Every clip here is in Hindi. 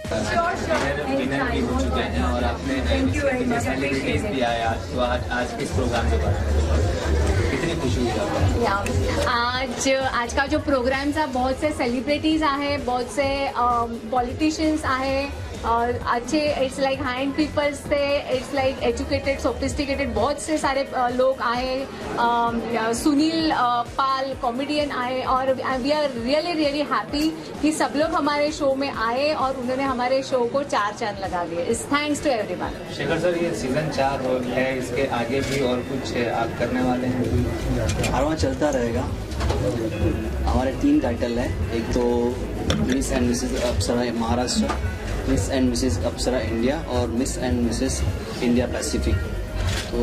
विनर भी हो चुके हैं और आपने सेलिब्रिटीज भी आए आज, तो आज किस प्रोग्राम के बारे में कितनी खुशी हुई आपको? आज का जो प्रोग्राम था, बहुत से सेलिब्रिटीज आए, बहुत से पॉलिटिशियंस आए और अच्छे, it's like high and peoples थे, इट्स लाइक एजुकेटेड सोफिस्टिकेटेड, बहुत से सारे लोग आए। सुनील पाल कॉमेडियन आए और we are really really happy कि सब लोग हमारे शो में आए और उन्होंने हमारे शो को 4 चांद लगा दिए। It's thanks to everyone. Shekhar sir, ये सीजन 4 है, इसके आगे भी और कुछ आप करने वाले हैं? आरवा चलता रहेगा। हमारे 3 टाइटल है, एक तो Miss and Mrs Apsara Maharashtra, Miss and Mrs Apsara India और Miss and Mrs India Pacific. तो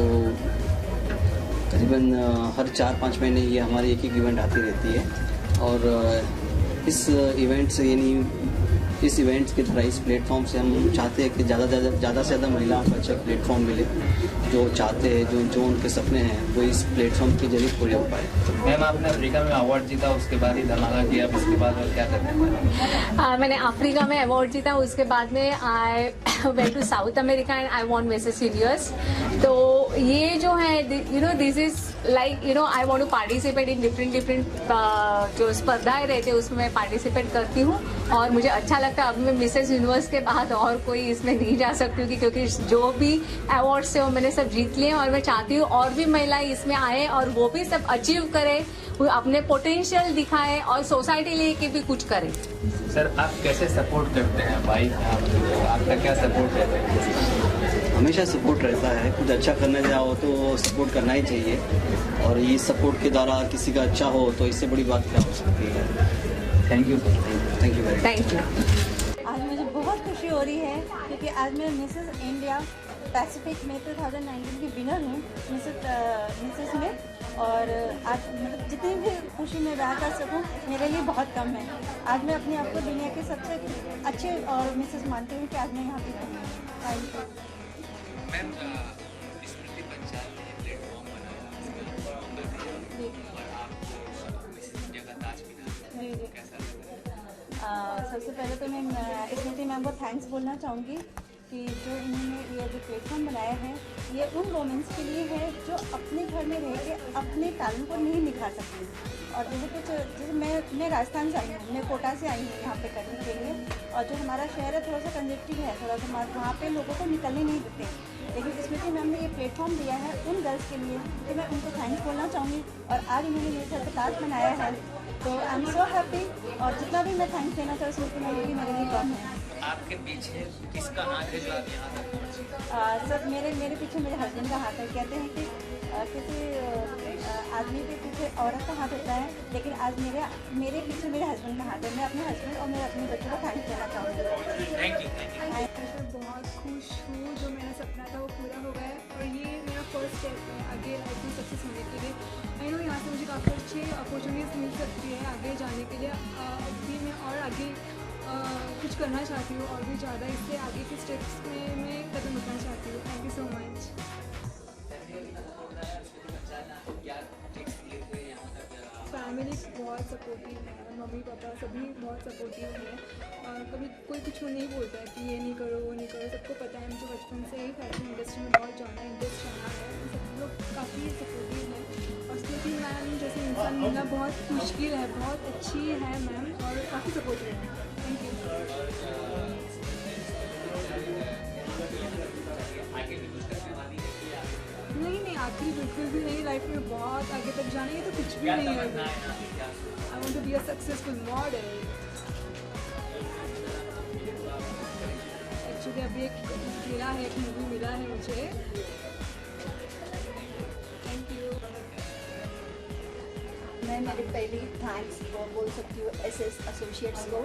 करीबन हर 4-5 महीने ये हमारी एक इवेंट आती रहती है और इस इवेंट के द्वारा, इस प्लेटफॉर्म से हम चाहते हैं कि ज़्यादा से ज़्यादा महिलाओं को अच्छा प्लेटफॉर्म मिले, जो चाहते हैं, जो उनके सपने हैं वो इस प्लेटफॉर्म के जरिए पूरे हो पाए। मैम, आपने अफ्रीका में अवार्ड जीता, उसके बाद ही धमाका किया, इसके बाद और क्या करते हैं? मैंने अफ्रीका में अवार्ड जीता, उसके बाद में I went to South America and I won Mrs Universe. तो ये जो है, you know, this is like, you know, I want to participate in different जो स्पर्धाएं रहते हैं उसमें मैं पार्टिसिपेट करती हूँ और मुझे अच्छा लगता है। अब मैं मिसेस यूनिवर्स के बाद और कोई इसमें नहीं जा सकती हूँ क्योंकि जो भी अवार्ड्स है वो मैंने सब जीत लिए और मैं चाहती हूँ और भी महिलाएं इसमें आए और वो भी सब अचीव करें, वो अपने पोटेंशियल दिखाएं और सोसाइटी लेके भी कुछ करें। सर, आप कैसे सपोर्ट करते हैं भाई? आपका क्या सपोर्ट रहता है? हमेशा सपोर्ट रहता है। कुछ अच्छा करने जाओ तो सपोर्ट करना ही चाहिए और ये सपोर्ट के द्वारा किसी का अच्छा हो तो इससे बड़ी बात क्या हो सकती है। Thank you sir. Thank you very much. Thank you. आज मुझे बहुत खुशी हो रही है क्योंकि आज मैं मिसेस इंडिया पैसिफिक में 2019 की विनर हूँ, मिसेस में। और आज मतलब जितनी भी खुशी मैं बयां कर सकूँ मेरे लिए बहुत कम है। आज मैं अपने आप को दुनिया के सबसे अच्छे और मिसेस मानती हूँ कि आज मैं यहाँ पे हूँ। Thank you ma'am. Smriti Panchal ने प्लेटफॉर्म बनाया और आप मिसेस इंडिया का ताज पहना, कैसा लगा? सबसे पहले तो मैं स्मृति मैम को थैंक्स बोलना चाहूँगी कि जो इन्होंने ये जो प्लेटफॉर्म बनाया है ये उन वोमेंस के लिए है जो अपने घर में रह के अपने टैलेंट को नहीं निखार सकती। और जैसे मैं राजस्थान से आई हूँ, मैं कोटा से आई हूँ यहाँ पे करने के लिए। और जो हमारा शहर है थोड़ा सा कंजेस्टिव है, थोड़ा सा वहाँ पे लोगों को निकलने नहीं देते, लेकिन स्मृति मैम ने ये प्लेटफॉर्म दिया है उन गर्ल्स के लिए, तो मैं उनको थैंक्स बोलना चाहूँगी। और आज इन्होंने मेरे सर पर ताज बनाया है तो आई एम सो हैप्पी। और जितना भी मैं थैंक्स देना चाहूँ स्मृति मैम की, मेरे लिए कम है। आपके पीछे किसका हाथ है जो आप यहाँ तक पहुँचे? सर मेरे पीछे मेरे हस्बैंड का हाथ है। कहते हैं कि किसी आदमी के पीछे औरत का हाथ होता है, लेकिन आज मेरे पीछे मेरे हस्बैंड का हाथ है। मैं अपने हस्बैंड और मेरे अपने बच्चों को थैंक्स देना चाहूँगी। Thank you. मैं बहुत खुश हूँ, जो मेरा सपना था वो पूरा हो गया है और ये मेरा फर्स्ट स्टेप है आगे लाइफ में सक्सेस होने के लिए। आई नो यहाँ से मुझे काफ़ी अच्छी अपॉर्चुनिटीज़ मिल सकती है आगे जाने के लिए। अभी मैं और आगे कुछ करना चाहती हूँ और भी ज़्यादा, इससे आगे के स्टेप्स में मैं कदम उठाना चाहती हूँ। Thank you so much. Family बहुत सपोर्टिव है, मम्मी पापा सभी बहुत सपोर्टिव हैं और कभी कोई कुछ नहीं बोलता है कि ये नहीं करो वो नहीं करो। सबको पता है मुझे बचपन से ही फैशन इंडस्ट्री में बहुत ज़्यादा इंटरेस्ट रहा है, सब लोग काफ़ी सपोर्टिव हैं। और स्मृति मैम जैसे इंसान मिलना बहुत मुश्किल है, बहुत अच्छी है मैम और काफ़ी सपोर्टिव है। Thank you. नहीं, आखिरी बिल्कुल भी नहीं। लाइफ में बहुत आगे तक जाना, ये तो कुछ भी नहीं है। I want to be a successful model. Actually अभी एक मूवी मिला है मुझे। Thank you. मैं मेरे पहले थैंक्स बोल सकती हूँ SS एसोसिएट्स को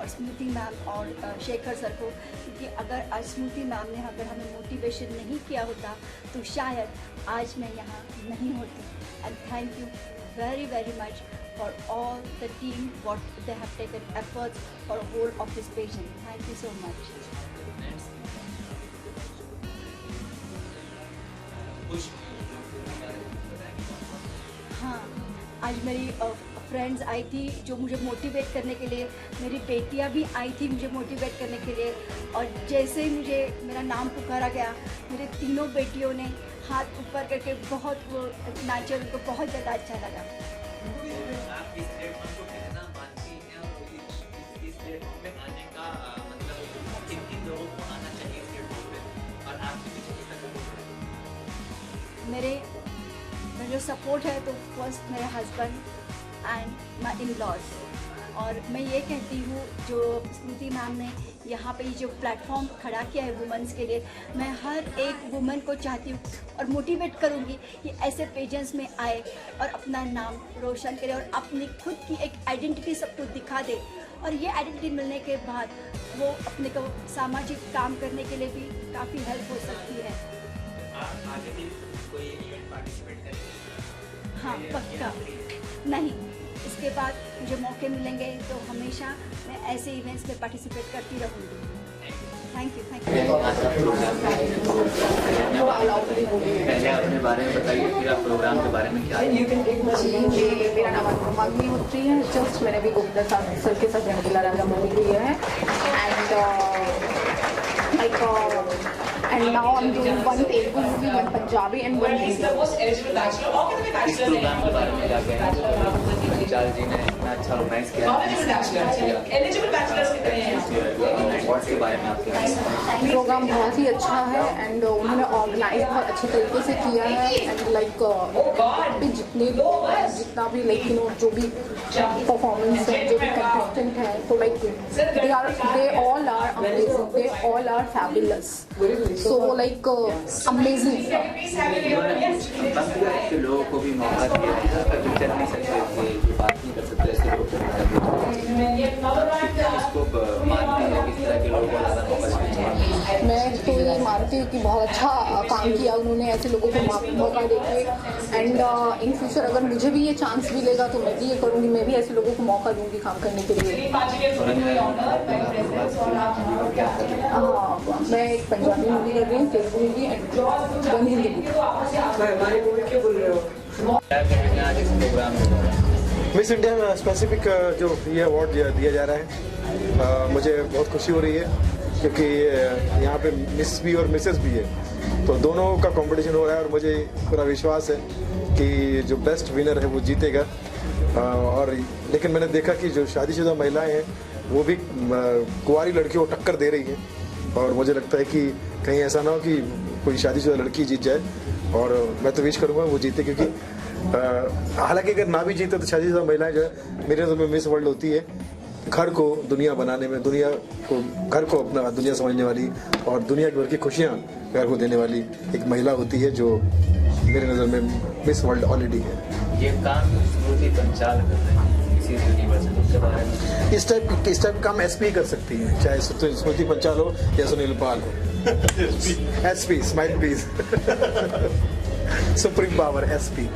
और स्मृति मैम और शेखर सर को, क्योंकि अगर आज स्मृति मैम ने अगर हमें मोटिवेशन नहीं किया होता तो शायद आज मैं यहाँ नहीं होती। And thank you very very much for all the team what they have taken efforts for whole of this pageant. Thank you so much. हाँ, आज मेरी फ्रेंड्स आई थी जो मुझे मोटिवेट करने के लिए, मेरी बेटियां भी आई थी मुझे मोटिवेट करने के लिए। और जैसे ही मुझे मेरा नाम पुकारा गया, मेरे तीनों बेटियों ने हाथ ऊपर करके बहुत वो नाचे, उनको बहुत ज़्यादा अच्छा लगा। आप इस प्लेटफॉर्म को कितना मानती हैं और इस प्लेटफॉर्म पे आने का मतलब किन लोगों को आना चाहिए इस प्लेटफॉर्म पे, और आपके पीछे कितना सपोर्ट है? मेरे जो सपोर्ट है तो फर्स्ट मेरे husband and my in laws. और मैं ये कहती हूँ जो स्मृति मैम ने यहाँ पे जो प्लेटफॉर्म खड़ा किया है वुमेंस के लिए, मैं हर एक वुमेन को चाहती हूँ और मोटिवेट करूँगी कि ऐसे पेजेंट्स में आए और अपना नाम रोशन करे और अपनी खुद की एक आइडेंटिटी सबको दिखा दे। और ये आइडेंटिटी मिलने के बाद वो अपने को सामाजिक काम करने के लिए भी काफ़ी हेल्प हो सकती है। आगे भी कोई इवेंट पार्टिसिपेट करेंगे? हाँ पक्का। नहीं, इसके बाद मुझे मौके मिलेंगे तो हमेशा मैं ऐसे इवेंट्स में पार्टिसिपेट करती रहूँगी। Thank you. पहले अपने बारे में बताइए, फिर आप प्रोग्राम के बारे में क्या है? जी, मेरा नाम अनुमाग्नि होत्री है। जस्ट मैंने भी गुप्ता सर के साथ रंगीला राजा मूवी की है and now I'm doing one Telugu movie, one Punjabi and one Hindi. इस प्रोग्राम के बारे में क्या कहेंगे? विशाल जी ने इतना अच्छा रोमांस किया, अवार्ड्स के बारे में आप क्या कहेंगे? प्रोग्राम बहुत ही अच्छा है एंड उन्होंने ऑर्गेनाइज बहुत अच्छे तरीके से किया है एंड लाइक जितना भी लाइक यू नो जो भी परफॉर्मेंस है, जो भी कंटेस्टेंट है, तो like they all are amazing, they all are fabulous, so like amazing. लोगों को भी मौका दिया है, पिक्चर नहीं सकते थे, बात नहीं कर सकते ऐसे लोग, इसको मानती है किस तरह के लोगों को ज़्यादा मौका चाहिए? मैं तो ये मानती हूँ कि बहुत अच्छा काम किया उन्होंने ऐसे लोगों को मौका देके एंड इन फ्यूचर अगर मुझे भी ये चांस मिलेगा तो मैं भी ये करूँगी, मैं भी ऐसे लोगों को मौका दूँगी काम करने के लिए। हाँ, मैं एक पंजाबी मूवी कर रही हूँ, Telugu movie and one Hindi movie. क्या कहेंगे आज इस प्रोग्राम में? मिस इंडिया में स्पेसिफिक जो ये अवार्ड दिया जा रहा है, मुझे बहुत खुशी हो रही है क्योंकि यहाँ पे मिस भी और मिसेस भी है, तो दोनों का कंपटीशन हो रहा है और मुझे पूरा विश्वास है कि जो बेस्ट विनर है वो जीतेगा। और लेकिन मैंने देखा कि जो शादीशुदा महिलाएं हैं वो भी कुंवारी लड़कियों को टक्कर दे रही हैं और मुझे लगता है कि कहीं ऐसा ना हो कि कोई शादीशुदा लड़की जीत जाए, और मैं तो विश करूँगा वो जीते, क्योंकि हालांकि अगर ना भी जीते तो शादीशुदा महिलाएं जो है मेरे नज़र में मिस वर्ल्ड होती है, घर को दुनिया बनाने में, दुनिया को घर को अपना दुनिया समझने वाली और दुनिया भर की खुशियाँ घर को देने वाली एक महिला होती है, जो मेरे नज़र में मिस वर्ल्ड ऑलरेडी है। ये काम स्मृति पंचाल कर रहे हैं इसी यूनिवर्सिटी के बारे में। इस टाइप काम एसपी कर सकती है, चाहे स्मृति पंचाल हो या सुनील पाल हो। SP smile please. Supreme power SP.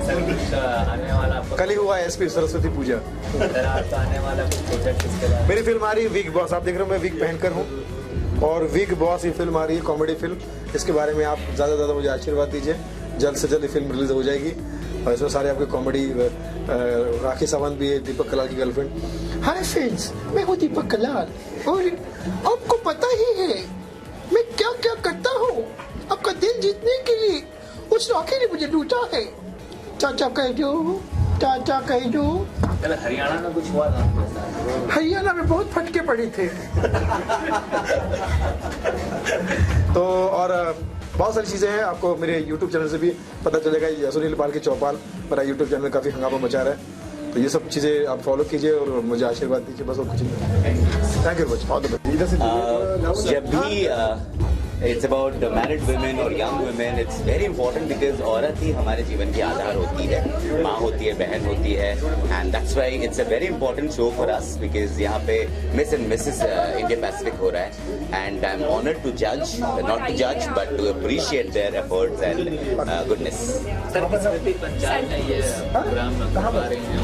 आने वाला कल ही हुआ एसपी सरस्वती पूजा। आपका आने वाला कुछ प्रोजेक्ट इसके बारे में? मेरी फिल्म आ रही है विग बॉस, आप देख रहे हो मैं विग पहनकर हूँ, और विग बॉस ये फिल्म आ रही है, कॉमेडी फिल्म। इसके बारे में आप ज़्यादा से ज़्यादा मुझे आशीर्वाद दीजिए, जल्द से जल्द ये फिल्म रिलीज हो जाएगी और इसमें सारे आपके कॉमेडी, राखी सावंत भी है, दीपक कलाल की गर्लफ्रेंड। हाय फ्रेंड्स, मैं हूँ दीपक कलाल और आपको पता ही है मैं क्या क्या करता हूँ आपका दिल जीतने के लिए। उस राखी ने मुझे लूटा है। चाचा कह दो, चाचा कह दो। कल हरियाणा में कुछ हुआ था? हरियाणा में बहुत फटके पड़े थे। तो और बहुत सारी चीज़ें हैं, आपको मेरे YouTube चैनल से भी पता चलेगा। सुनील पाल की चौपाल मेरा YouTube चैनल काफ़ी हंगामा मचा रहा है, तो ये सब चीज़ें आप फॉलो कीजिए और मुझे आशीर्वाद दीजिए, बस और कुछ नहीं। Thank you very much. जब भी इट्स अबाउट मैरिड वुमेन और young women, it's very important because औरत ही हमारे जीवन की आधार होती है, माँ होती है, बहन होती है, and that's why it's a very important show for us because यहाँ पे miss and Mrs India Pacific हो रहा है, and I am honoured to जज, नॉट टू जज but to appreciate their efforts and goodness. Sir, स्मृति पंचाल में ये प्रोग्राम करवा रही हैं,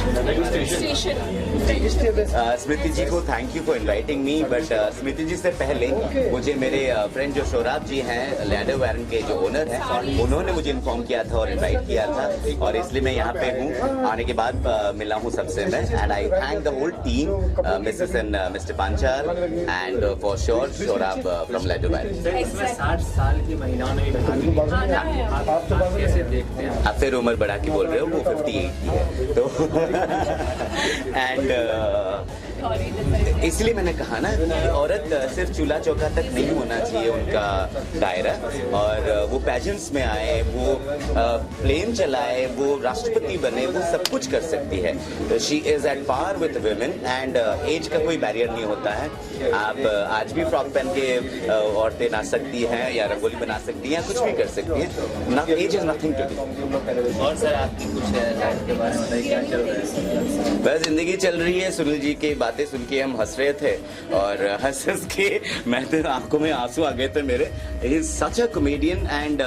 स्मृति जी को thank you for inviting me, but स्मृति जी से पहले मुझे मेरे फ्रेंड जो शोराब जी हैं, लैडर वैरन के जो ओनर हैं, उन्होंने मुझे इन्फॉर्म किया था और इनवाइट किया था, और इसलिए मैं यहाँ पे हूँ। आने के बाद मिला हूँ सबसे मैं, and I thank the whole team, Mrs and Mr Panchal, and for sure Sohrab from लैडर वैरन। इसमें 60 साल की महिलाओं ने भी भाग लिया। आप कैसे देखते हैं? आप फिर उम्र बढ़ा के बोल रहे हो, वो 58 की है तो एंड इसलिए मैंने कहा ना कि औरत सिर्फ चूल्हा चौका तक नहीं होना चाहिए उनका दायरा, और वो पैजेंट्स में आए, वो प्लेन चलाए, वो राष्ट्रपति बने, वो सब कुछ कर सकती है। She is at par with women, and age का कोई बैरियर नहीं होता है। आप आज भी फ्रॉक पहन के औरतें नाच सकती हैं या रंगोली बना सकती हैं, कुछ भी कर सकती हैं। Age is nothing to do. और सर आपकी कुछ लाइफ के बारे में क्या चल रहा है? बस जिंदगी चल रही है। सुनील जी की बातें सुन के हम हंस रहे थे, और हंस हंस के मैं तो आंखों में आंसू आ गए थे मेरे। He is such a comedian, and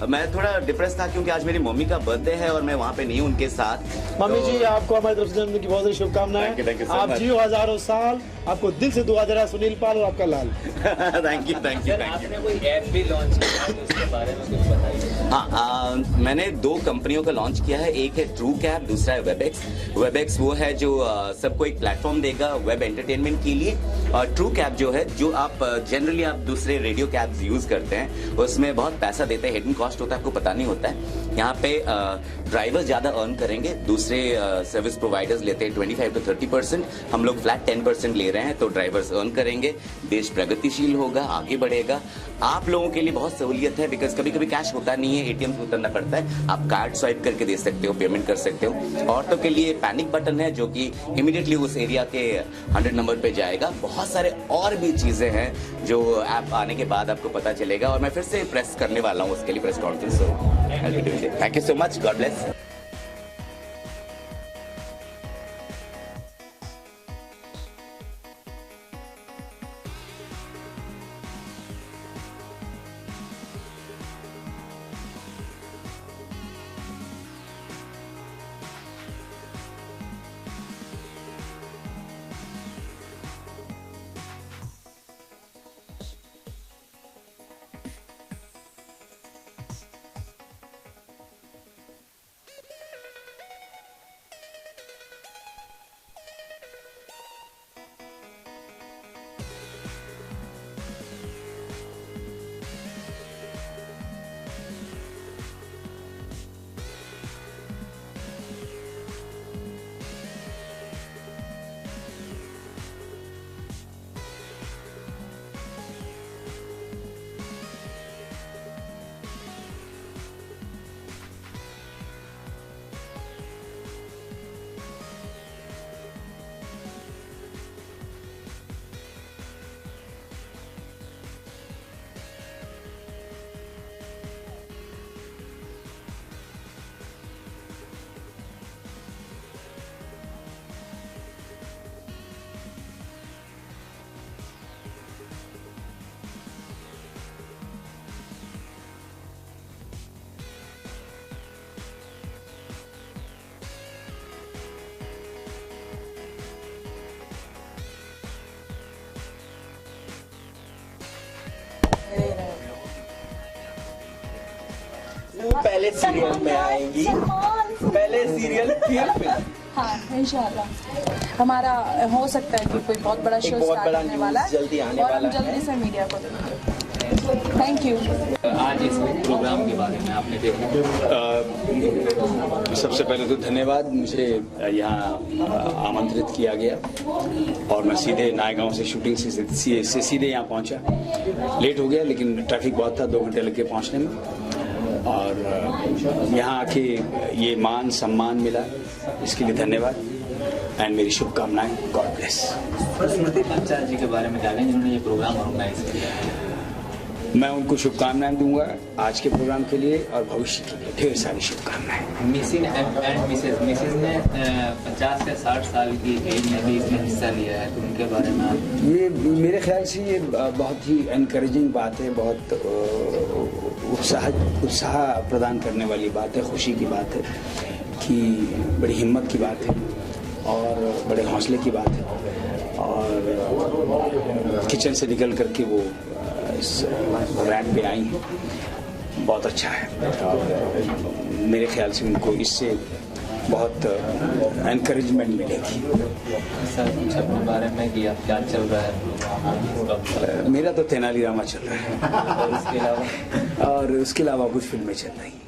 मैं थोड़ा डिप्रेस था क्योंकि आज मेरी मम्मी का बर्थडे है और मैं वहाँ पे नहीं हूँ उनके साथ। मम्मी जी आपको हमारी तरफ से जन्मदिन की बहुत सारी शुभकामनाएं। Thank you so आप much. जियो हजारों साल, आपको दिल से दुआ दे रहा है सुनील पाल और आपका लाल। Thank you thank you thank you. आपने कोई ऐप भी लॉन्च किया है, उसके बारे में कुछ बताइए। हाँ, मैंने 2 कंपनियों का लॉन्च किया है। एक है ट्रू कैब, दूसरा है वेबएक्स। वेबएक्स वो है जो सबको एक प्लेटफॉर्म देगा वेब एंटरटेनमेंट के लिए, और ट्रू कैब जो है, जो आप जनरली आप दूसरे रेडियो कैब्स यूज करते हैं, उसमें बहुत पैसा देते हैं, हिडन कॉस्ट होता है, आपको पता नहीं होता है। यहाँ पे ड्राइवर ज्यादा अर्न करेंगे, दूसरे सर्विस प्रोवाइडर्स लेते हैं 25 to 30%, हम लोग फ्लैट 10% ले रहे हैं, तो ड्राइवर्स अर्न करेंगे, देश प्रगतिशील होगा, आगे बढ़ेगा। आप लोगों के लिए बहुत सहूलियत है, बिकॉज कभी कभी कैश होता नहीं है, एटीएम से उतरना पड़ता है, आप कार्ड स्वाइप करके दे सकते हो, पेमेंट कर सकते हो। औरतों के लिए पैनिक बटन है जो कि इमीडिएटली उस एरिया के 100 नंबर पे जाएगा। बहुत सारे और भी चीजें हैं जो ऐप आने के बाद आपको पता चलेगा, और मैं फिर से प्रेस करने वाला हूँ उसके लिए press conference. Thank you so much, God bless. पहले सीरियल में आएंगी, पहले सीरियल फिर फिल्म। हाँ इंशाल्लाह हमारा हो सकता है कि कोई बहुत बड़ा शो बहुत बड़ा होने वाला है, जल्दी आने और वाला हम जल्दी से मीडिया को देंगे। Thank you. आज इस प्रोग्राम के बारे में आपने देखा? सबसे पहले तो धन्यवाद, मुझे यहाँ आमंत्रित किया गया और मैं सीधे नायगांव से शूटिंग से सीधे यहाँ पहुँचा। लेट हो गया लेकिन ट्रैफिक बहुत था, 2 घंटे लग गए पहुँचने में, और यहाँ आके ये मान सम्मान मिला, इसके लिए धन्यवाद एंड मेरी शुभकामनाएं। God bless. स्मृति पांचाल जी के बारे में जानें जिन्होंने ये प्रोग्राम ऑर्गेनाइज किया है। मैं उनको शुभकामनाएं दूंगा आज के प्रोग्राम के लिए और भविष्य के लिए ढेर सारी शुभकामनाएं। मिसिस एंड मिसेस ने 50 से 60 साल की एज में भी इसमें हिस्सा लिया है, तो उनके बारे में आप? ये मेरे ख्याल से ये बहुत ही एनकरेजिंग बात है, बहुत उत्साह प्रदान करने वाली बात है, खुशी की बात है, कि बड़ी हिम्मत की बात है और बड़े हौसले की बात है। और किचन से निकल करके वो इस रैंप पे आई हैं, बहुत अच्छा है। और मेरे ख्याल से उनको इससे बहुत एनकरेजमेंट मिलेगी। सर कुछ अपने बारे में क्या चल रहा है? मेरा तो तेनालीरामा चल रहा है और इसके अलावा और उसके अलावा कुछ फिल्में चल रही हैं।